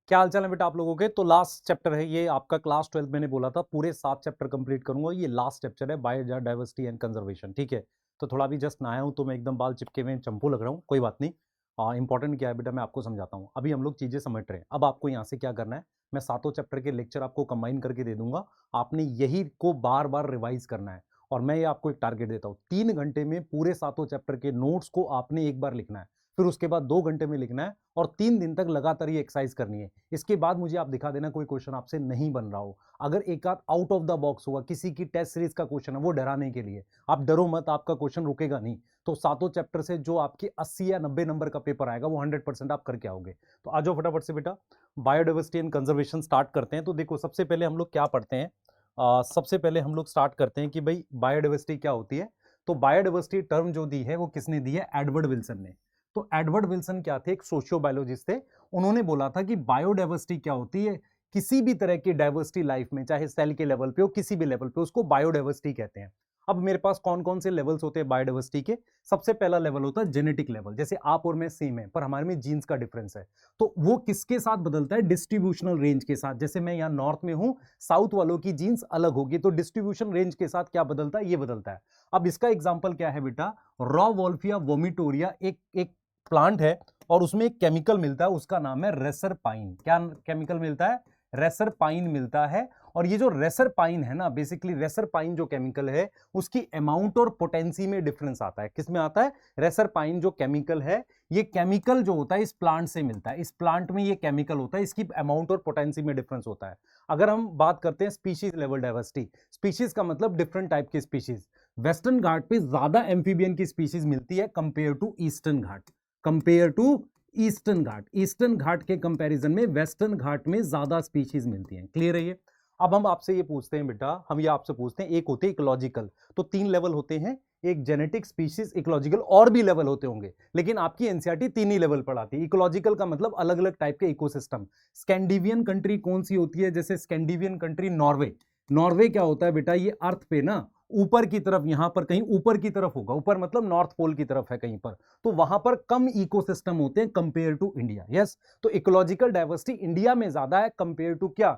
क्या हालचाल है बेटा आप लोगों के। तो लास्ट चैप्टर है ये आपका, क्लास 12 मैंने बोला था पूरे 7 चैप्टर कंप्लीट करूंगा। ये लास्ट चैप्टर है बायोडाइवर्सिटी एंड कंजर्वेशन, ठीक है। तो थोड़ा भी जस्ट नहाया हूं तो मैं एकदम बाल चिपके में चंपू लग रहा हूँ, कोई बात नहीं। इंपॉर्टेंट क्या है बेटा मैं आपको समझाता हूँ। अभी हम लोग चीजें समझ रहे हैं, अब आपको यहाँ से क्या करना है, मैं सातों चैप्टर के लेक्चर आपको कंबाइन करके दे दूंगा। आपने यही को बार बार रिवाइज करना है। और मैं ये आपको एक टारगेट देता हूँ, 3 घंटे में पूरे सातों चैप्टर के नोट्स को आपने एक बार लिखना है, फिर उसके बाद 2 घंटे में लिखना है और 3 दिन तक लगातार ये एक्सरसाइज करनी है। इसके बाद मुझे आप दिखा देना कोई क्वेश्चन आपसे नहीं बन रहा हो। अगर एक आध आउट ऑफ द बॉक्स हुआ, किसी की टेस्ट सीरीज का क्वेश्चन है, वो डराने के लिए, आप डरो मत, आपका क्वेश्चन रुकेगा नहीं। तो सातों चैप्टर से जो आपके 80 या 90 नंबर का पेपर आएगा वो 100% आप करके आओगे। तो आ जाओ फटाफट से बेटा, बायोडाइवर्सिटी एंड कंजर्वेशन स्टार्ट करते हैं। तो देखो सबसे पहले हम लोग क्या पढ़ते हैं, सबसे पहले हम लोग स्टार्ट करते हैं कि भाई बायोडाइवर्सिटी क्या होती है। तो बायोडाइवर्सिटी टर्म जो दी है वो किसने दी है, एडवर्ड विल्सन ने। तो एडवर्ड विल्सन क्या थे, एक सोशियोबायोलॉजिस्ट थे। उन्होंने बोला था कि बायोडाइवर्सिटी क्या होती है, किसी भी तरह की डाइवर्सिटी लाइफ में, चाहे सेल के लेवल पे हो, किसी भी लेवल पे, उसको बायोडाइवर्सिटी कहते हैं। अब मेरे पास कौन कौन से लेवल्स होते हैं बायोडाइवर्सिटी के। सबसे पहला लेवल होता है जेनेटिक लेवल, जैसे आप और मैं सेम है पर हमारे में जीन्स का डिफरेंस है। तो वो किसके साथ बदलता है, डिस्ट्रीब्यूशनल रेंज के साथ। जैसे मैं यहाँ नॉर्थ में हूं, साउथ वालों की जीन्स अलग होगी, तो डिस्ट्रीब्यूशन रेंज के साथ क्या बदलता है, ये बदलता है। अब इसका एग्जाम्पल क्या है बेटा, रॉ वॉल्फिया वोमिटोरिया एक प्लांट है और उसमें एक केमिकल मिलता है, उसका नाम है रेसरपाइन। क्या केमिकल मिलता है, रेसरपाइन मिलता है। और ये जो रेसरपाइन है ना, बेसिकली रेसरपाइन जो केमिकल है उसकी अमाउंट और पोटेंसी में डिफरेंस आता है। किस में आता है, रेसरपाइन जो केमिकल है, ये केमिकल जो होता है इस प्लांट से मिलता है, इस प्लांट में ये केमिकल होता है, इसकी अमाउंट और पोटेंसी में डिफरेंस होता है। अगर हम बात करते हैं स्पीशीज लेवल डाइवर्सिटी, स्पीशीज का मतलब डिफरेंट टाइप की स्पीशीज। वेस्टर्न घाट पे ज्यादा एम्फीबियन की स्पीशीज मिलती है compare to Eastern Ghat, compare to Eastern Ghat. Eastern Ghat के कंपैरिजन में वेस्टर्न घाट में ज्यादा स्पीशीज मिलती हैं। क्लियर है ये। अब हम आपसे ये पूछते हैं बेटा, हम ये आपसे पूछते हैं, एक होते हैं इकोलॉजिकल, तो 3 लेवल होते हैं, एक जेनेटिक, स्पीशीज, इकोलॉजिकल, और भी लेवल होते होंगे लेकिन आपकी एनसीईआरटी 3 ही लेवल पढ़ाती है। इकोलॉजिकल का मतलब अलग अलग टाइप के इकोसिस्टम। स्कैंडिवियन कंट्री कौन सी होती है, जैसे स्कैंडिवियन कंट्री नॉर्वे। नॉर्वे क्या होता है बेटा, ये अर्थ पे ना ऊपर की तरफ, यहां पर कहीं ऊपर की तरफ होगा, ऊपर मतलब नॉर्थ पोल की तरफ है कहीं पर, तो वहां पर कम इकोसिस्टम होते हैं कंपेयर टू इंडिया। यस, तो इकोलॉजिकल डाइवर्सिटी इंडिया में ज्यादा है कंपेयर टू क्या,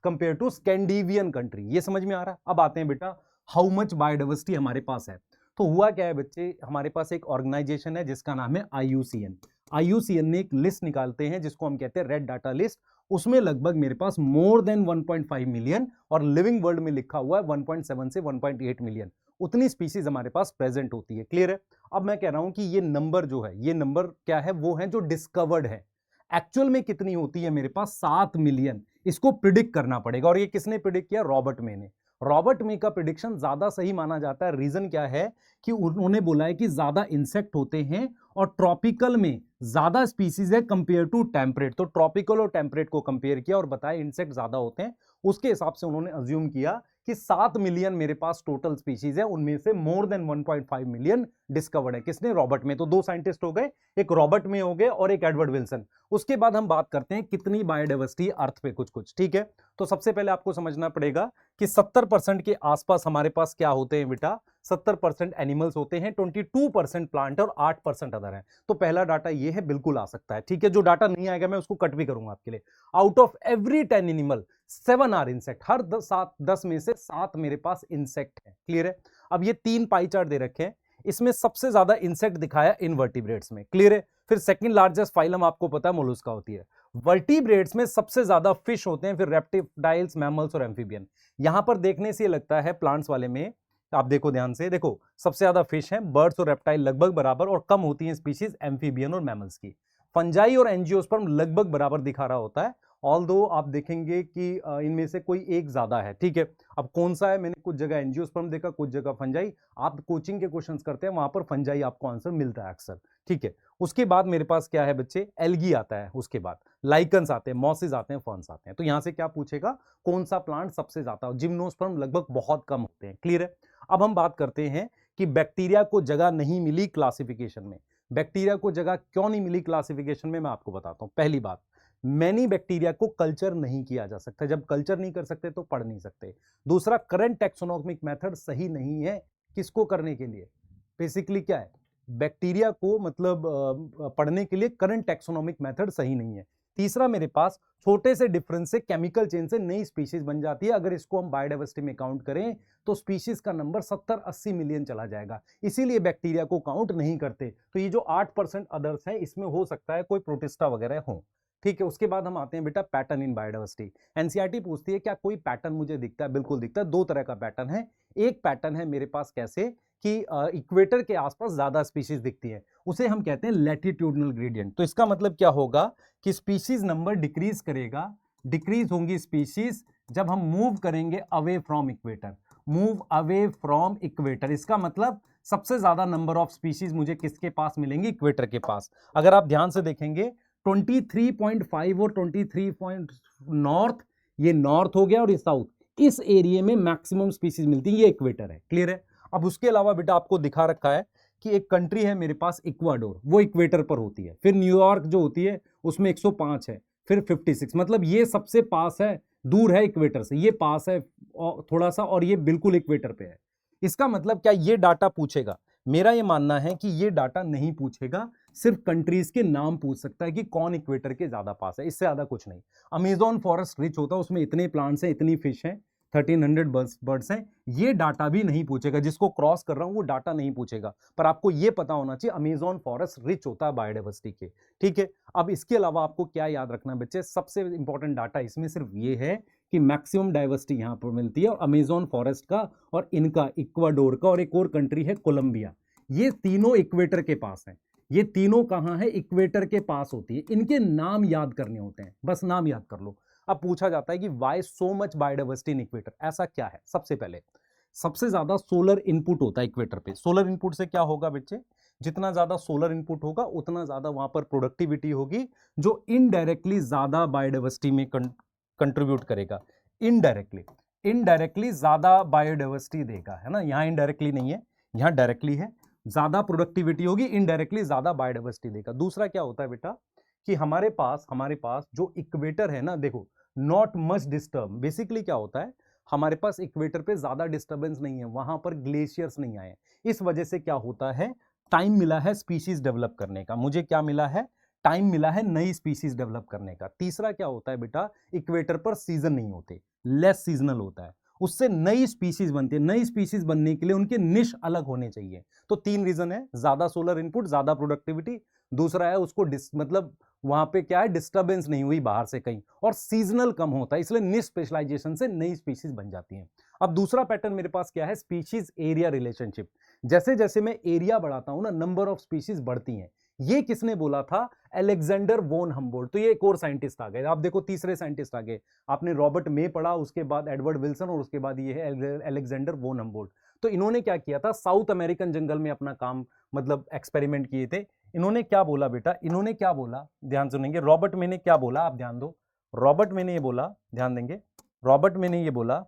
कंपेयर टू स्कैंडिवियन कंट्री। ये समझ में आ रहा है। अब आते हैं बेटा, हाउ मच बायोडाइवर्सिटी हमारे पास है। तो हुआ क्या है बच्चे, हमारे पास एक ऑर्गेनाइजेशन है जिसका नाम है आईयूसीएन। आईयूसीएन ने एक लिस्ट निकालते हैं जिसको हम कहते हैं रेड डाटा लिस्ट। उसमें लगभग मेरे पास मोर देन 1.5 मिलियन, और लिविंग वर्ल्ड में लिखा हुआ है 1.7 से 1.8 मिलियन, उतनी स्पीसीज हमारे पास प्रेजेंट होती है। क्लियर है। अब मैं कह रहा हूं कि ये नंबर जो है, ये नंबर क्या है, वो है जो डिस्कवर्ड है। एक्चुअल में कितनी होती है मेरे पास, 7 मिलियन। इसको प्रिडिक्ट करना पड़ेगा, और ये किसने प्रिडिक्ट किया, रॉबर्ट मे ने। रॉबर्ट मे का प्रिडिक्शन ज्यादा सही माना जाता है। रीजन क्या है कि उन्होंने बोला है कि ज्यादा इंसेक्ट होते हैं और ट्रॉपिकल में ज्यादा स्पीसीज है कंपेयर टू टेम्परेट। तो ट्रॉपिकल और टेम्परेट को कंपेयर किया और बताया इंसेक्ट ज्यादा होते हैं। उसके हिसाब से उन्होंने अज्यूम किया कि 7 मिलियन मेरे पास टोटल स्पीशीज है, उनमें से मोर देन 1.5 मिलियन डिस्कवर्ड है। किसने, रॉबर्ट में। तो 2 साइंटिस्ट हो गए, एक रॉबर्ट में हो गए और एक एडवर्ड विल्सन। उसके बाद हम बात करते हैं कितनी बायोडाइवर्सिटी अर्थ पे, कुछ कुछ, ठीक है। तो सबसे पहले आपको समझना पड़ेगा कि 70% के आसपास हमारे पास क्या होते हैं बेटा, 70% एनिमल्स होते हैं, 22% प्लांट और 8% अदर है। तो पहला डाटा ये है, बिल्कुल आ सकता है, ठीक है। जो डाटा नहीं आएगा मैं उसको कट भी करूंगा आपके लिए। Out of every 10 animal 7 are insect. हर 10 में से 7 मेरे पास इंसेक्ट है। क्लियर है। अब ये 3 पाई चार्ट दे रखे हैं, इसमें सबसे ज्यादा इंसेक्ट दिखाया इनवर्टिब्रेट्स में। क्लियर है। फिर सेकंड लार्जेस्ट फाइलम आपको पता है मोलस्का होती है। वर्टिब्रेट्स में सबसे ज्यादा फिश होते हैं, फिर रेप्टिडाइल्स, मैमल्स और एम्फीबियन। यहां पर देखने से लगता है प्लांट्स वाले में, आप देखो ध्यान से, देखो सबसे ज्यादा फिश है, बर्ड्स और रेप्टाइल लगभग बराबर, और कम होती है स्पीशीज एम्फीबियन और मैमल्स की। फंजाई और एंजियोस्पर्म लगभग बराबर दिखा रहा होता है, ऑल दो आप देखेंगे कि इनमें से कोई एक ज्यादा है, ठीक है। अब कौन सा है, मैंने कुछ जगह एंजियोस्पर्म देखा, कुछ जगह फंजाई। आप कोचिंग के क्वेश्चंस करते हैं वहां पर फंजाई आपको आंसर मिलता है अक्सर, ठीक है। उसके बाद मेरे पास क्या है बच्चे, एल्गी आता है, उसके बाद लाइकन्स आते हैं, मॉसेस आते हैं, फर्न्स आते हैं। तो यहां से क्या पूछेगा, कौन सा प्लांट सबसे ज्यादा, जिम्नोस्पर्म लगभग बहुत कम होते हैं। क्लियर है। अब हम बात करते हैं कि बैक्टीरिया को जगह नहीं मिली क्लासिफिकेशन में। बैक्टीरिया को जगह क्यों नहीं मिली क्लासिफिकेशन में, मैं आपको बताता हूं। पहली बात, मैनी बैक्टीरिया को कल्चर नहीं किया जा सकता, जब कल्चर नहीं कर सकते तो पढ़ नहीं सकते। दूसरा, करंट टैक्सोनॉमिक मेथड सही नहीं है किसको करने के लिए, बेसिकली क्या है, बैक्टीरिया को मतलब पढ़ने के लिए करंट टैक्सोनॉमिक मेथड सही नहीं है। तीसरा मेरे पास छोटे से डिफरेंस से केमिकल चेन से नई स्पीशीज बन जाती है। अगर इसको हम बायोडाइवर्सिटी में काउंट करें तो स्पीशीज का नंबर 70-80 मिलियन चला जाएगा, इसीलिए बैक्टीरिया को काउंट नहीं करते। तो ये जो 8% अदर्स है इसमें हो सकता है कोई प्रोटिस्टा वगैरह हो, ठीक है। उसके बाद हम आते हैं बेटा पैटर्न इन बायोडाइवर्सिटी। एनसीईआरटी पूछती है क्या कोई पैटर्न मुझे दिखता है? बिल्कुल दिखता है। दो तरह का पैटर्न है। एक पैटर्न है मेरे पास कैसे कि इक्वेटर के आसपास ज्यादा स्पीशीज दिखती है, उसे हम कहते हैं लैटिट्यूडनल ग्रेडियंट। तो इसका मतलब क्या होगा कि स्पीशीज नंबर डिक्रीज करेगा, डिक्रीज होंगी स्पीशीज जब हम मूव करेंगे away from equator, move away from equator. इसका मतलब सबसे ज्यादा नंबर ऑफ स्पीशीज मुझे किसके पास मिलेंगे? इक्वेटर के पास। अगर आप ध्यान से देखेंगे 23.5 और 23 नॉर्थ, ये नॉर्थ हो गया और ये साउथ, इस एरिया में मैक्सिमम स्पीशीज मिलती है, ये इक्वेटर है। क्लियर है? अब उसके अलावा बेटा आपको दिखा रखा है कि एक कंट्री है मेरे पास इक्वाडोर, वो इक्वेटर पर होती है। फिर न्यूयॉर्क जो होती है उसमें 105 है, फिर 56, मतलब ये सबसे पास है, दूर है इक्वेटर से, ये पास है थोड़ा सा, और ये बिल्कुल इक्वेटर पे है। इसका मतलब क्या ये डाटा पूछेगा? मेरा ये मानना है कि ये डाटा नहीं पूछेगा, सिर्फ कंट्रीज के नाम पूछ सकता है कि कौन इक्वेटर के ज्यादा पास है, इससे ज्यादा कुछ नहीं। अमेजॉन फॉरेस्ट रिच होता है, उसमें इतने प्लांट्स हैं, इतनी फिश हैं, 1300 बर्ड्स हैं, ये डाटा भी नहीं पूछेगा। जिसको क्रॉस कर रहा हूं वो डाटा नहीं पूछेगा, पर आपको ये पता होना चाहिए अमेजॉन फॉरेस्ट रिच होता है बायोडाइवर्सिटी के, ठीक है। अब इसके अलावा आपको क्या याद रखना है बच्चे? सबसे इंपॉर्टेंट डाटा इसमें सिर्फ ये है कि मैक्सिमम डाइवर्सिटी यहां पर मिलती है, और अमेजॉन फॉरेस्ट का और इनका, इक्वाडोर का, और एक और कंट्री है कोलंबिया, ये तीनों इक्वेटर के पास हैं। ये तीनों कहां है? इक्वेटर के पास होती है। इनके नाम याद करने होते हैं, बस नाम याद कर लो। अब पूछा जाता है कि why so much biodiversity in equator, ऐसा क्या है? सबसे पहले सबसे ज्यादा सोलर इनपुट होता है इक्वेटर पे। सोलर इनपुट से क्या होगा बच्चे? जितना ज्यादा सोलर इनपुट होगा उतना ज्यादा वहां पर प्रोडक्टिविटी होगी, जो इनडायरेक्टली ज्यादा बायोडाइवर्सिटी में कंट्रीब्यूट करेगा। इनडायरेक्टली, इनडायरेक्टली ज्यादा बायोडाइवर्सिटी देगा, है ना। यहां इनडायरेक्टली नहीं है, यहां डायरेक्टली है। ज्यादा प्रोडक्टिविटी होगी, इनडायरेक्टली ज्यादा बायोडाइवर्सिटी देगा। दूसरा क्या होता है बेटा कि हमारे पास जो इक्वेटर है ना, देखो, नॉट मच डिस्टर्ब। बेसिकली क्या होता है, हमारे पास इक्वेटर पे ज्यादा डिस्टर्बेंस नहीं है, वहां पर ग्लेशियर्स नहीं आए। इस वजह से क्या होता है, टाइम मिला है स्पीशीज डेवलप करने का। मुझे क्या मिला है? टाइम मिला है नई स्पीशीज डेवलप करने का। तीसरा क्या होता है बेटा, इक्वेटर पर सीजन नहीं होते, लेस सीजनल होता है, उससे नई स्पीशीज बनती है। नई स्पीशीज बनने के लिए उनके निश अलग होने चाहिए। तो तीन रीजन है, ज्यादा सोलर इनपुट, ज्यादा प्रोडक्टिविटी, दूसरा है उसको मतलब वहां पे क्या है, डिस्टर्बेंस नहीं हुई बाहर से कहीं, और सीजनल कम होता है, इसलिए निश स्पेशलाइजेशन से नई स्पीशीज बन जाती हैं। अब दूसरा पैटर्न मेरे पास क्या है, स्पीशीज एरिया रिलेशनशिप। जैसे जैसे मैं एरिया बढ़ाता हूं ना, नंबर ऑफ स्पीशीज बढ़ती हैं। ये किसने बोला था? अलेक्जेंडर वोन हम्बोल्ट। तो ये एक और साइंटिस्ट आ गए, आप देखो तीसरे साइंटिस्ट आ गए। आपने रॉबर्ट मे पढ़ा, उसके बाद एडवर्ड विल्सन, और उसके बाद ये है अलेक्जेंडर वोन हम्बोल्ट। तो इन्होंने क्या किया था, साउथ अमेरिकन जंगल में अपना काम मतलब एक्सपेरिमेंट किए थे। इन्होंने क्या बोला बेटा, इन्होंने क्या बोला, ध्यान सुनेंगे। रॉबर्ट मे ने क्या बोला, आप ध्यान दो। रॉबर्ट मे ने ये बोला, ध्यान देंगे। रॉबर्ट मे ने ये बोला,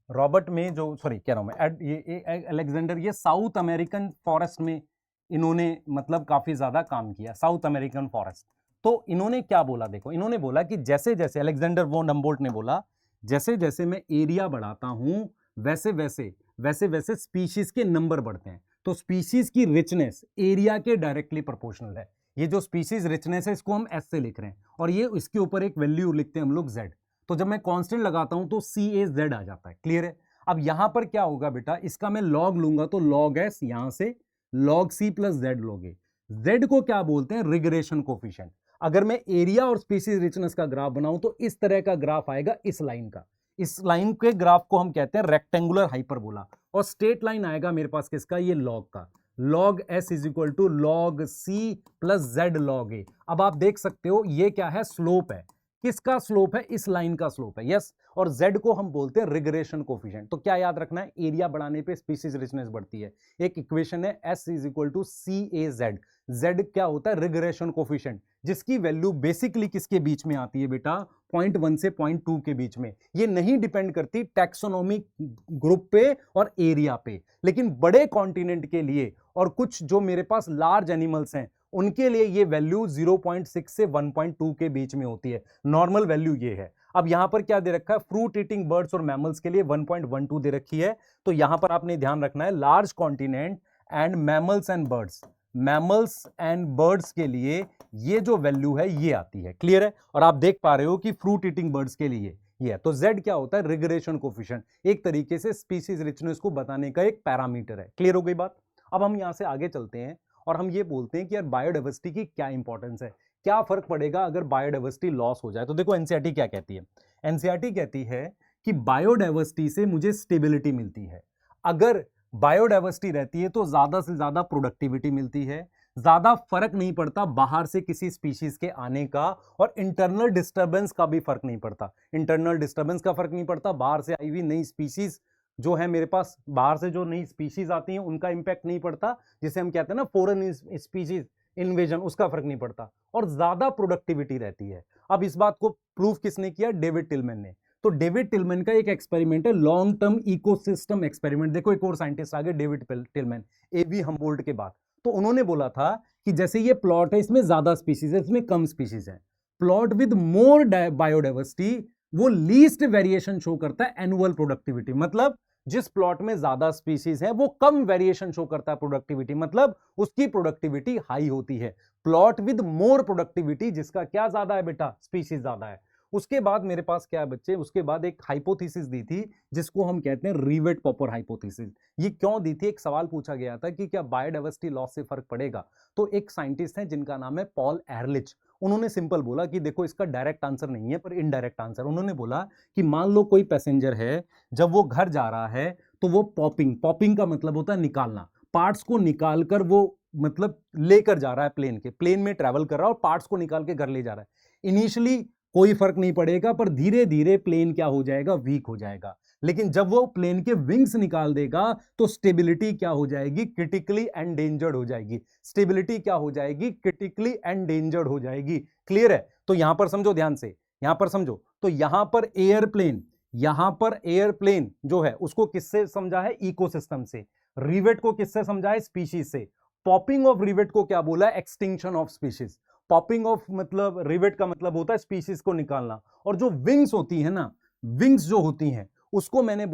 रॉबर्ट मे जो, सॉरी कह रहा हूं मैं, ये अलेक्जेंडर, ये साउथ अमेरिकन फॉरेस्ट में इन्होंने मतलब काफी ज्यादा काम किया, साउथ अमेरिकन फॉरेस्ट। तो इन्होंने क्या बोला, देखो, इन्होंने बोला कि जैसे जैसे, अलेक्जेंडर वोन हम्बोल्ट ने बोला, जैसे जैसे मैं एरिया बढ़ाता हूं वैसे वैसे स्पीशीज के नंबर बढ़ते हैं। तो स्पीशीज की रिचनेस एरिया के डायरेक्टली प्रोपोर्शनल है। ये जो स्पीशीज रिचनेस है इसको हम एस से लिख रहे हैं, और ये इसके ऊपर एक वैल्यू लिखते हैं हम लोग जेड। तो जब मैं कांस्टेंट लगाता हूं तो सी ए जेड आ जाता है। क्लियर है? अब यहां पर क्या होगा बेटा, इसका मैं लॉग लूंगा तो लॉग एस, यहां से लॉग सी प्लस जेड लोगे। जेड को क्या बोलते हैं? Regression coefficient. अगर मैं एरिया और स्पीशीज रिचनेस का ग्राफ बनाऊं तो इस तरह का ग्राफ आएगा, इस लाइन का। इस लाइन के ग्राफ को हम कहते हैं रेक्टेंगुलर हाइपरबोला, और स्ट्रेट लाइन आएगा मेरे पास किसका? ये लॉग का। Log S is equal to log C plus Z log A. अब आप देख सकते हो ये क्या है, स्लोप है। किसका स्लोप है? इस लाइन का स्लोप है, यस। और z को हम बोलते हैं रिग्रेशन कोफिशिएंट। तो क्या याद रखना है, एरिया बढ़ाने पे स्पीशीज रिचनेस बढ़ती है। एक इक्वेशन है s is equal to C A Z. Z क्या होता है? रिग्रेशन कोफिशिएंट, जिसकी वैल्यू बेसिकली किसके बीच में आती है बेटा? 0.1 से 0.2 के बीच में। ये नहीं डिपेंड करती टैक्सोनॉमिक ग्रुप पे और एरिया पे, लेकिन बड़े कॉन्टिनेंट के लिए और कुछ जो मेरे पास लार्ज एनिमल्स हैं उनके लिए ये वैल्यू 0.6 से 1.2 के बीच में होती है। नॉर्मल वैल्यू ये है। अब यहां पर क्या दे रखा है? फ्रूट ईटिंग बर्ड्स और मैमल्स के लिए 1.12 दे रखी है। तो यहां पर आपने ध्यान रखना है, large continent and mammals and birds, mammals and birds के लिए ये जो वैल्यू है ये आती है, क्लियर है। और आप देख पा रहे हो कि फ्रूट ईटिंग बर्ड्स के लिए ये है। तो Z क्या होता है, रिग्रेशन कोफिशिएंट, एक तरीके से स्पीसीज रिचनेस को बताने का एक पैरामीटर है। क्लियर हो गई बात। अब हम यहां से आगे चलते हैं और हम ये बोलते हैं कि यार बायोडाइवर्सिटी की क्या इंपॉर्टेंस है, क्या फर्क पड़ेगा अगर बायोडाइवर्सिटी लॉस हो जाए। तो देखो एनसीईआरटी क्या कहती है, एनसीईआरटी कहती है कि बायोडाइवर्सिटी से मुझे स्टेबिलिटी मिलती है। अगर बायोडाइवर्सिटी रहती है तो ज्यादा से ज्यादा प्रोडक्टिविटी मिलती है, ज्यादा फर्क नहीं पड़ता बाहर से किसी स्पीशीज के आने का, और इंटरनल डिस्टरबेंस का भी फर्क नहीं पड़ता। इंटरनल डिस्टरबेंस का फर्क नहीं पड़ता, बाहर से आई हुई नई स्पीशीज जो है मेरे पास, बाहर से जो नई स्पीशीज आती हैं उनका इंपैक्ट नहीं पड़ता, जिसे हम कहते हैं ना फॉरेन स्पीशीज इन्वेजन, उसका फर्क नहीं पड़ता, और ज्यादा प्रोडक्टिविटी रहती है। अब इस बात को प्रूव किसने किया, डेविड टिलमैन ने। तो डेविड टिलमैन का एक एक्सपेरिमेंट है लॉन्ग टर्म इकोसिस्टम एक्सपेरिमेंट। देखो एक और साइंटिस्ट आगे, डेविड टिलमैन, एवी हम्बोल्ट के बाद। तो उन्होंने बोला था कि जैसे ये प्लॉट है, इसमें ज्यादा स्पीशीज है, इसमें कम स्पीशीज है। प्लॉट विद मोर बायोडाइवर्सिटी वो लीस्ट वेरिएशन शो करता है एनुअल प्रोडक्टिविटी, मतलब जिस प्लॉट में ज्यादा स्पीशीज है वो कम वेरिएशन शो करता है प्रोडक्टिविटी, मतलब उसकी प्रोडक्टिविटी हाई होती है। प्लॉट विद मोर प्रोडक्टिविटी, जिसका क्या ज्यादा है बेटा, स्पीशीज ज्यादा है। उसके बाद मेरे पास क्या है बच्चे, उसके बाद एक हाइपोथेसिस दी थी जिसको हम कहते हैं रिवेट पॉपर हाइपोथेसिस। ये क्यों दी थी, एक सवाल पूछा गया था कि क्या बायोडाइवर्सिटी लॉस से फर्क पड़ेगा। तो एक साइंटिस्ट है जिनका नाम है पॉल एहरलिच, उन्होंने सिंपल बोला कि देखो इसका डायरेक्ट आंसर नहीं है पर इनडायरेक्ट आंसर। उन्होंने बोला कि मान लो कोई पैसेंजर है, जब वो घर जा रहा है तो वो पॉपिंग, पॉपिंग का मतलब होता है निकालना, पार्ट्स को निकालकर वो मतलब लेकर जा रहा है, प्लेन में ट्रैवल कर रहा है और पार्ट्स को निकाल के घर ले जा रहा है। इनिशियली कोई फर्क नहीं पड़ेगा, पर धीरे धीरे प्लेन क्या हो जाएगा, वीक हो जाएगा। लेकिन जब वो प्लेन के विंग्स निकाल देगा तो स्टेबिलिटी क्या हो जाएगी, क्रिटिकली एंडेंजर्ड हो जाएगी। स्टेबिलिटी क्या हो जाएगी, क्रिटिकली एंडेंजर्ड हो जाएगी। क्लियर है। तो यहां पर समझो ध्यान से, यहां पर समझो, तो यहां पर एयरप्लेन, यहां पर एयरप्लेन जो है उसको किससे समझा है, इकोसिस्टम से। रिवेट को किससे समझा है, स्पीशीज से। पॉपिंग ऑफ रिवेट को क्या बोला, extinction of species. Popping of मतलब रिवेट का मतलब होता है स्पीशीज को निकालना। और जो विंग्स होती है ना, विंग्स जो होती हैं उसको मैंने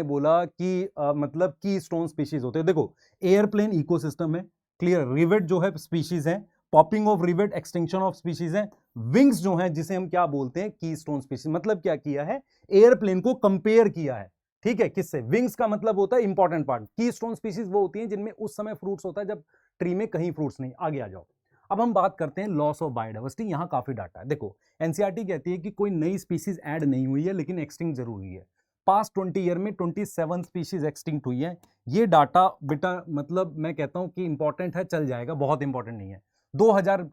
बोला कि मतलब की स्टोन स्पीशीज होते हैं। देखो एयरप्लेन इकोसिस्टम है, क्लियर, रिवेट जो है स्पीशीज है, popping of rivet extinction of species है, विंग्स जो है जिसे हम क्या बोलते हैं, की स्टोन स्पीशीज। मतलब क्या किया है, एयरप्लेन को कंपेयर किया है, ठीक है, किससे, विंग्स का मतलब होता है इंपॉर्टेंट पार्ट। की स्टोन स्पीशीज वो होती हैं जिनमें उस समय फ्रूट्स होता है जब ट्री में कहीं फ्रूट्स नहीं। आगे आ जाओ। अब हम बात करते हैं लॉस ऑफ बायोडाइवर्सिटी। यहां काफी डाटा है। देखो एनसीईआरटी कहती है कि कोई नई स्पीशीज ऐड नहीं हुई है लेकिन एक्सटिंक्ट जरूर हुई है। पास्ट 20 ईयर में 27 स्पीशीज एक्सटिंक्ट हुई है। ये डाटा बेटा मतलब मैं कहता हूं कि इंपॉर्टेंट है, चल जाएगा, बहुत इंपॉर्टेंट नहीं है। 2000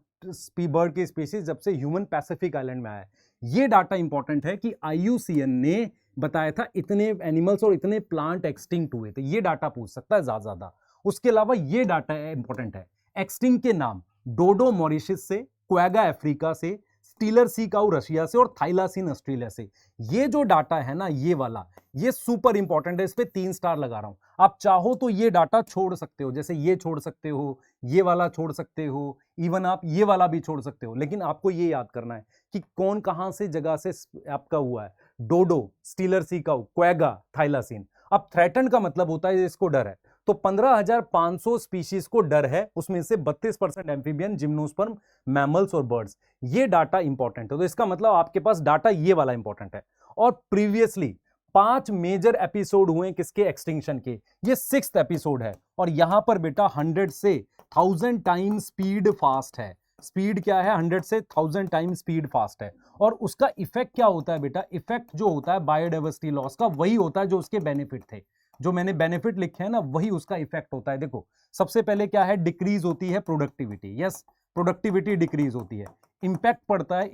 बर्ड की स्पीशीज जब से ह्यूमन पैसिफिक आइलैंड में आया है। ये डाटा इंपॉर्टेंट है कि IUCN ने बताया था इतने एनिमल्स और इतने प्लांट एक्सटिंक्ट हुए थे। ये डाटा पूछ सकता है ज्यादा। उसके अलावा ये डाटा इंपॉर्टेंट है, एक्सटिंक्ट के नाम, डोडो मॉरिशस से, क्वेगा अफ्रीका से, स्टीलर सी काऊ रशिया से और थाइलासिन ऑस्ट्रेलिया से। ये जो डाटा है ना, ये वाला, ये सुपर इंपॉर्टेंट है, इस पे 3 स्टार लगा रहा हूं। आप चाहो तो ये डाटा छोड़ सकते हो, जैसे ये छोड़ सकते हो, ये वाला छोड़ सकते हो, इवन आप ये वाला भी छोड़ सकते हो, लेकिन आपको ये याद करना है कि कौन कहां से जगह से आपका हुआ है। डोडो, स्टीलर सी काऊ, क्वेगा, थाइलासिन। अब थ्रेटन का मतलब होता है इसको डर है। तो 15,500 स्पीशीज को डर है, उसमें से 32% एम्फीबियन, जिम्नोस्पर्म, मैमल्स और बर्ड्स। ये डाटा इंपॉर्टेंट है। तो इसका मतलब आपके पास डाटा ये वाला इंपॉर्टेंट है। और प्रीवियसली 5 मेजर एपिसोड हुए किसके, एक्सटिंक्शन के। ये 6th एपिसोड है। और यहां पर बेटा 100 से 1000 टाइम स्पीड फास्ट है। स्पीड क्या है, 100 से 1000 टाइम स्पीड फास्ट है। और उसका इफेक्ट क्या होता है बेटा, इफेक्ट जो होता है बायोडाइवर्सिटी लॉस का वही होता है जो उसके बेनिफिट थे। जो मैंने बेनिफिट लिखे हैं ना, वही उसका इफेक्ट होता है। देखो सबसे पहले क्या है, डिक्रीज होती है प्रोडक्टिविटी। यस, प्रोडक्टिविटी डिक्रीज होती है। इंपैक्ट पड़ता है,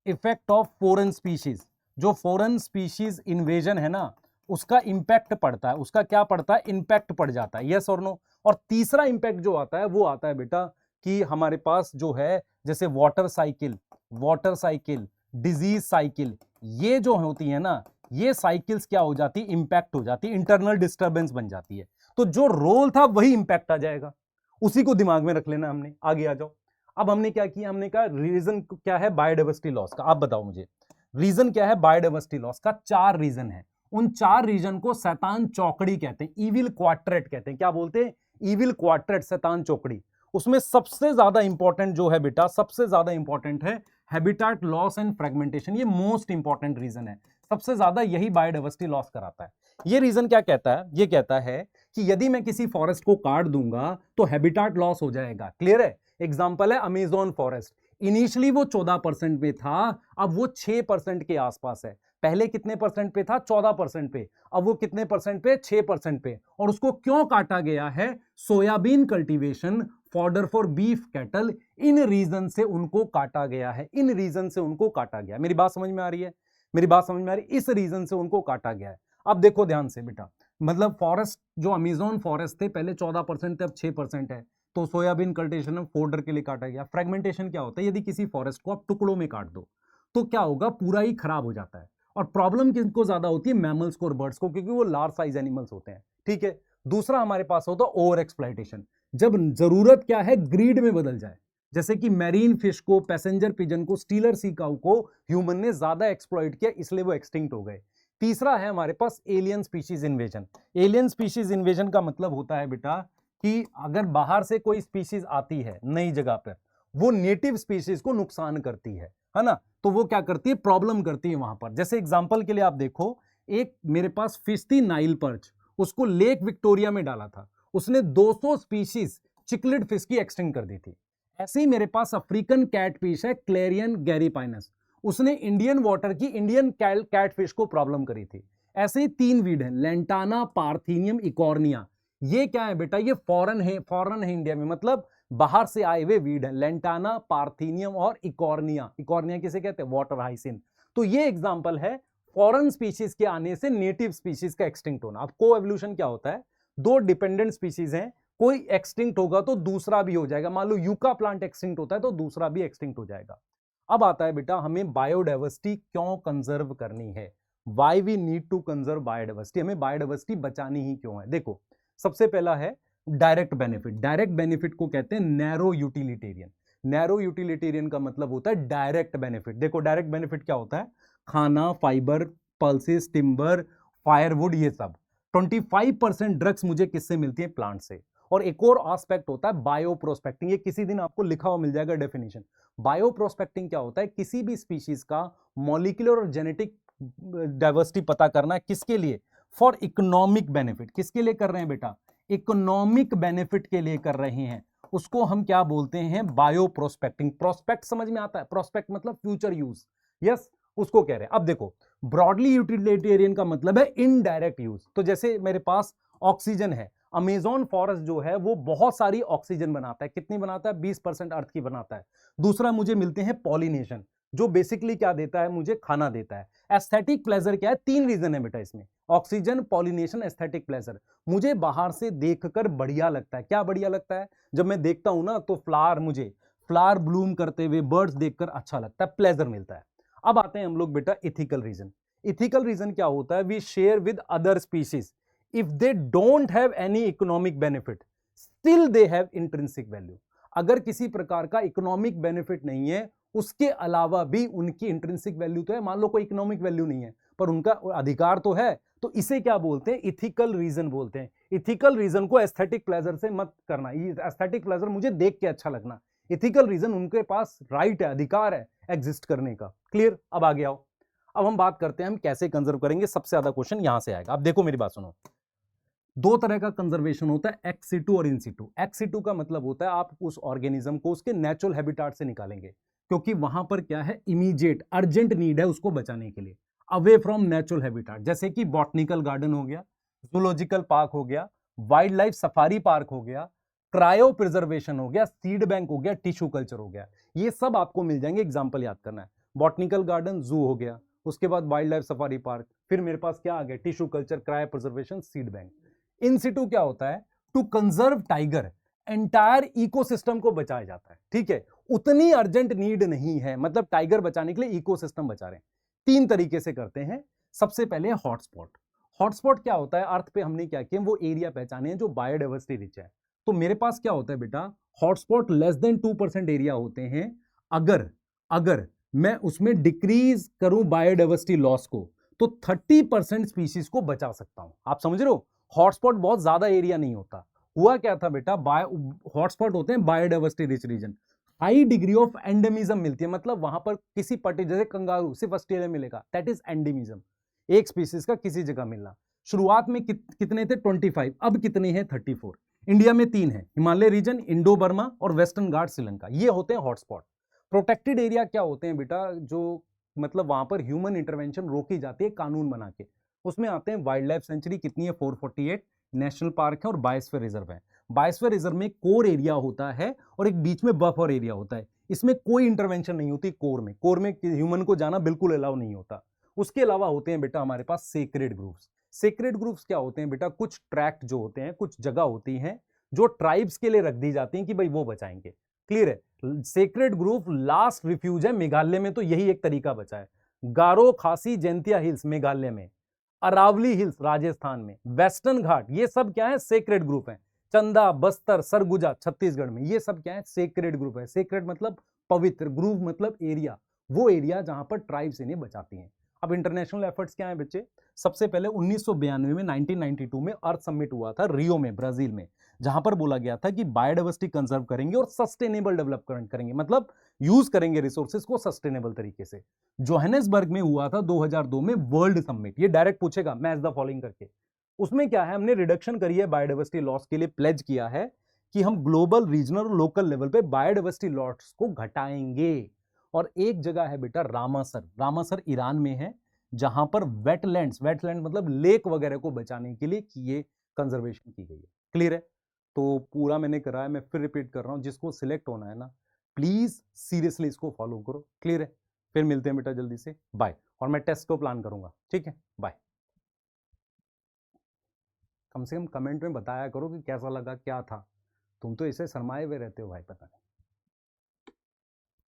इफेक्ट ऑफ फॉरेन स्पीशीज। जो फॉरेन स्पीशीज इन्वेजन है ना, उसका इंपैक्ट पड़ता है। उसका क्या पड़ता है, इंपैक्ट पड़ जाता है। यस और नो। और तीसरा इंपैक्ट जो आता है वो आता है बेटा कि हमारे पास जो है जैसे वाटर साइकिल, डिजीज साइकिल, ये जो होती है ना, ये साइकिल्स क्या हो जाती, इंपैक्ट हो जाती, इंटरनल डिस्टरबेंस बन जाती है। तो जो रोल था वही इंपैक्ट आ जाएगा। उसी को दिमाग में रख लेना हमने। आगे आ जाओ। अब हमने क्या किया, हमने कहा रीजन क्या है बायोडाइवर्सिटी लॉस का। आप बताओ मुझे रीजन क्या है बायोडाइवर्सिटी लॉस का। 4 रीजन है। उन 4 रीजन को शैतान चौकड़ी कहते हैं, इविल क्वाड्रेट कहते हैं। क्या बोलते हैं, इविल क्वाड्रेट, शैतान चौकड़ी, उसमें सबसे ज्यादा इंपॉर्टेंट जो है बेटा, सबसे ज्यादा इंपॉर्टेंट है हैबिटाट लॉस एंड फ्रेगमेंटेशन। ये मोस्ट इंपॉर्टेंट रीजन है, सबसे ज्यादा यही बायोडाइवर्सिटी लॉस कराता है। ये रीजन क्या कहता है? ये कहता है कि यदि मैं किसी फॉरेस्ट को काट दूंगा तो हैबिटाट लॉस हो जाएगा। क्लियर है? एग्जांपल है अमेज़न फॉरेस्ट, इनिशियली वो 14% पे था, अब वो 6% के आसपास है। पहले कितने परसेंट पे था? 14% पे। अब वो कितने परसेंट पे? 6% पे। और उसको क्यों काटा गया है? Soybean cultivation, fodder for beef cattle, इन रीजन से उनको काटा गया है, इन रीजन से उनको काटा गया। मेरी बात समझ में आ रही है? मेरी बात समझ में आ रही है? इस रीजन से उनको काटा गया है। अब देखो ध्यान से बेटा, मतलब फॉरेस्ट जो अमेज़न फॉरेस्ट थे पहले 14% थे, अब 6% है, तो सोयाबीन कल्टीवेशन फोल्डर के लिए काटा गया। फ्रेगमेंटेशन क्या होता है? यदि किसी फॉरेस्ट को आप टुकड़ों में काट दो तो क्या होगा? पूरा ही खराब हो जाता है। और प्रॉब्लम किसको ज्यादा होती है? मैमल्स को और बर्ड्स को, क्योंकि वो लार्ज साइज एनिमल्स होते हैं। ठीक है। दूसरा हमारे पास होता है ओवर एक्सप्लॉइटेशन, जब जरूरत क्या है? ग्रीड में बदल जाए, जैसे कि मैरीन फिश को, पैसेंजर पिजन को, स्टीलर सी काऊ को ह्यूमन ने ज्यादा एक्सप्लॉइट किया, इसलिए वो एक्सटिंक्ट हो गए। तीसरा है हमारे पास alien species invasion. Alien species invasion का मतलब होता है बेटा कि अगर बाहर से कोई स्पीशीज आती है नई जगह पर, वो नेटिव स्पीशीज को नुकसान करती है ना, तो वो क्या करती है? प्रॉब्लम करती है वहां पर। जैसे एग्जांपल के लिए आप देखो, एक मेरे पास फिश थी नाइल पर्च, उसको लेक विक्टोरिया में डाला था, उसने 200 स्पीशीज चिकलिड फिश की एक्सटिंक्ट कर दी थी। ऐसे ही मेरे पास अफ्रीकन कैट फिश है क्लेरियन गैरीपाइनस, उसने इंडियन वाटर की इंडियन कैट फिश को प्रॉब्लम करी थी। ऐसे ही 3 वीड है, लेंटाना, पार्थीनियम, इकॉर्निया। ये क्या है बेटा? ये फॉरेन है इंडिया में, मतलब बाहर से आए हुए वीड है, लेंटाना, पार्थीनियम और इकॉर्निया। इकॉर्निया किसे कहते हैं? वाटर हाइसिन। तो ये एग्जांपल है फॉरेन स्पीशीज के आने से नेटिव स्पीशीज का एक्सटिंक्ट होना। अब को एवोल्यूशन क्या होता है? दो डिपेंडेंट स्पीशीज हैं, कोई एक्सटिंक्ट होगा तो दूसरा भी हो जाएगा। मान लो यूका प्लांट एक्सटिंक्ट होता है तो दूसरा भी एक्सटिंक्ट हो जाएगा। अब आता है बेटा, हमें बायोडाइवर्सिटी क्यों कंजर्व करनी है? Why we need to conserve biodiversity, हमें बायोडाइवर्सिटी बचानी ही क्यों है? देखो, सबसे पहला है डायरेक्ट बेनिफिट। डायरेक्ट बेनिफिट को कहते हैं नैरो यूटिलिटेरियन। नैरो यूटिलिटेरियन का मतलब होता है डायरेक्ट बेनिफिट। देखो डायरेक्ट बेनिफिट क्या होता है? खाना, फाइबर, पल्सेस, टिम्बर, फायरवुड, ये सब। 25% ड्रग्स मुझे किससे मिलती है? प्लांट से। और एक और एस्पेक्ट होता है बायो प्रोस्पेक्टिंग, ये किसी दिन आपको लिखा हुआ मिल जाएगा डेफिनेशन। बायो प्रोस्पेक्टिंग क्या होता है? किसी भी स्पीशीज का मॉलिक्यूलर और जेनेटिक डाइवर्सिटी पता करना है, किसके लिए? For economic benefit. किसके लिए कर रहे हैं बेटा? इकोनॉमिक बेनिफिट के लिए कर रहे हैं। उसको हम क्या बोलते हैं? Bio prospecting. प्रोस्पेक्ट समझ में आता है? प्रोस्पेक्ट मतलब फ्यूचर यूज। यस, उसको कह रहे हैं। अब देखो, ब्रॉडली यूटिलिटेरियन का मतलब है इनडायरेक्ट यूज। तो जैसे मेरे पास ऑक्सीजन है, अमेज़न फॉरेस्ट जो है वो बहुत सारी ऑक्सीजन बनाता है। कितनी बनाता है? 20% अर्थ की बनाता है। दूसरा मुझे मिलते हैं पॉलिनेशन, जो बेसिकली क्या देता है? मुझे खाना देता है। एस्थेटिक प्लेजर क्या है? 3 रीजन है बेटा इसमें, ऑक्सीजन, पॉलिनेशन, एस्थेटिक प्लेजर। मुझे बाहर से देखकर बढ़िया लगता है। क्या बढ़िया लगता है? जब मैं देखता हूं ना तो मुझे फ्लावर ब्लूम करते हुए, बर्ड्स देखकर अच्छा लगता है, प्लेजर मिलता है। अब आते हैं हम लोग बेटा इथिकल रीजन। इथिकल रीजन क्या होता है? We share with other species if they don't have any economic benefit, still they have intrinsic value. अगर किसी प्रकार का इकोनॉमिक बेनिफिट नहीं है, उसके अलावा भी उनकी इंट्रिंसिक वैल्यू तो है। मान लो कोई इकोनॉमिक वैल्यू नहीं है पर उनका अधिकार तो है, तो इसे क्या बोलते हैं? इथिकल रीजन बोलते हैं। इथिकल रीजन को एस्थेटिक प्लेजर से मत करना। ये एस्थेटिक प्लेजर मुझे देख के अच्छा लगना, इथिकल रीजन उनके पास राइट है, अधिकार है एग्जिस्ट करने का। क्लियर? अब आगे आओ, अब हम बात करते हैं हम कैसे कंजर्व करेंगे। सबसे ज्यादा क्वेश्चन यहां से आएगा। अब देखो मेरी बात सुनो, 2 तरह का कंजर्वेशन होता है, एक्स सिटू और इन सिटू। एक्स सिटू का मतलब होता है आप उस ऑर्गेनिज्म को उसके नेचुरल हैबिटेट से निकालेंगे, क्योंकि वहां पर क्या है? इमीडिएट अर्जेंट नीड है उसको बचाने के लिए, अवे फ्रॉम नेचुरल हैबिटेट। जैसे कि बॉटनिकल गार्डन हो गया, जूलॉजिकल पार्क हो गया, वाइल्ड लाइफ सफारी पार्क हो गया, क्रायो प्रिजर्वेशन हो गया, सीड बैंक हो गया, टिश्यू कल्चर हो गया। ये सब आपको मिल जाएंगे, एग्जाम्पल याद करना है। बॉटनिकल गार्डन, जू हो गया, उसके बाद वाइल्ड लाइफ सफारी पार्क, फिर मेरे पास क्या आ गया? Tissue culture, cryopreservation, seed bank. In situ क्या होता है? To conserve tiger, entire ecosystem को बचाया जाता है। ठीक है, उतनी अर्जेंट नीड नहीं है, मतलब टाइगर बचाने के लिए इकोसिस्टम बचा रहे हैं। 3 तरीके से करते हैं। सबसे पहले हॉटस्पॉट। हॉटस्पॉट क्या होता है? अर्थ पे हमने क्या किया? वो एरिया पहचाने हैं जो बायोडाइवर्सिटी रिच है। तो मेरे पास क्या होता है बेटा? हॉटस्पॉट लेस देन 2% एरिया होते हैं। अगर मैं उसमें डिक्रीज करूं बायोडाइवर्सिटी लॉस को, तो 30% स्पीशीज को बचा सकता हूं। आप समझ रहे हो? हॉटस्पॉट बहुत ज्यादा एरिया नहीं होता, हुआ क्या था बेटा, हॉटस्पॉट होते हैं biodiversity rich region, high degree of endemism मिलती है, मतलब वहां पर किसी पर्टिकुलर, जैसे कंगारू सिर्फ ऑस्ट्रेलिया में मिलेगा, दैट इज एंडेमिज्म, एक स्पीसीज का किसी जगह मिलना। शुरुआत में कितने थे 25, अब कितने हैं 34। इंडिया में 3 है, हिमालय रीजन, इंडो बर्मा और वेस्टर्न घाट श्रीलंका, ये होते हैं हॉटस्पॉट। प्रोटेक्टेड एरिया क्या होते हैं बेटा, जो मतलब वहां पर ह्यूमन इंटरवेंशन रोकी जाती है कानून बना के, उसमें आते हैं वाइल्ड लाइफ सेंचुरी कितनी है 448, नेशनल पार्क है और बायोस्फीयर रिजर्व है। बायोस्फीयर रिजर्व में कोर एरिया होता है और एक बीच में बफर एरिया होता है, इसमें कोई इंटरवेंशन नहीं होती, कोर में ह्यूमन को जाना बिल्कुल अलाउ नहीं होता। उसके अलावा होते हैं बेटा हमारे पास सेक्रेड ग्रुप्स। सेक्रेड ग्रुप्स क्या होते हैं बेटा, कुछ ट्रैक्ट जो होते हैं, कुछ जगह होती हैं जो ट्राइब्स के लिए रख दी जाती हैं कि भाई वो बचाएंगे। क्लियर है, सेक्रेड ग्रुप लास्ट रिफ्यूज है, मेघालय में तो यही एक तरीका बचा है। गारो खासी जैंतिया हिल्स मेघालय में, अरावली हिल्स राजस्थान में, वेस्टर्न घाट, ये सब क्या है सेक्रेड ग्रुप है। चंदा, बस्तर, सरगुजा छत्तीसगढ़ में, ये सब क्या है सेक्रेड ग्रुप है। सेक्रेड मतलब पवित्र, ग्रुप मतलब एरिया, वो एरिया जहां पर ट्राइब्स इन्हें बचाती हैं। अब इंटरनेशनल एफर्ट्स क्या है बच्चे, सबसे पहले 1992 में 1992 में अर्थ समिट हुआ था रियो में ब्राजील में, जहां पर बोला गया था कि बायोडाइवर्सिटी कंजर्व करेंगे और सस्टेनेबल डेवलपमेंट करेंगे, मतलब यूज करेंगे रिसोर्सेज को सस्टेनेबल तरीके से। जोहानिसबर्ग में हुआ था 2002 में वर्ल्ड समिट, ये डायरेक्ट पूछेगा मैच द फॉलोइंग करके। उसमें क्या है, हमने रिडक्शन करी है बायोडाइवर्सिटी लॉस के लिए, प्लेज किया है कि हम ग्लोबल, रीजनल और लोकल लेवल पे बायोडाइवर्सिटी लॉस को घटाएंगे। और एक जगह है बेटा रामासर, रामासर ईरान में है, जहां पर वेटलैंड्स, वेटलैंड मतलब लेक वगैरह को बचाने के लिए कि ये कंजर्वेशन की गई है। क्लियर है, तो पूरा मैंने करा है, मैं फिर रिपीट कर रहा हूं, जिसको सिलेक्ट होना है ना प्लीज सीरियसली इसको फॉलो करो। क्लियर है, फिर मिलते हैं बेटा जल्दी से, बाय। और मैं टेस्ट को प्लान करूंगा, ठीक है, बाय। कम से कम कमेंट में बताया करो कि कैसा लगा, क्या था, तुम तो इसे शर्माए हुए रहते हो भाई, पता नहीं।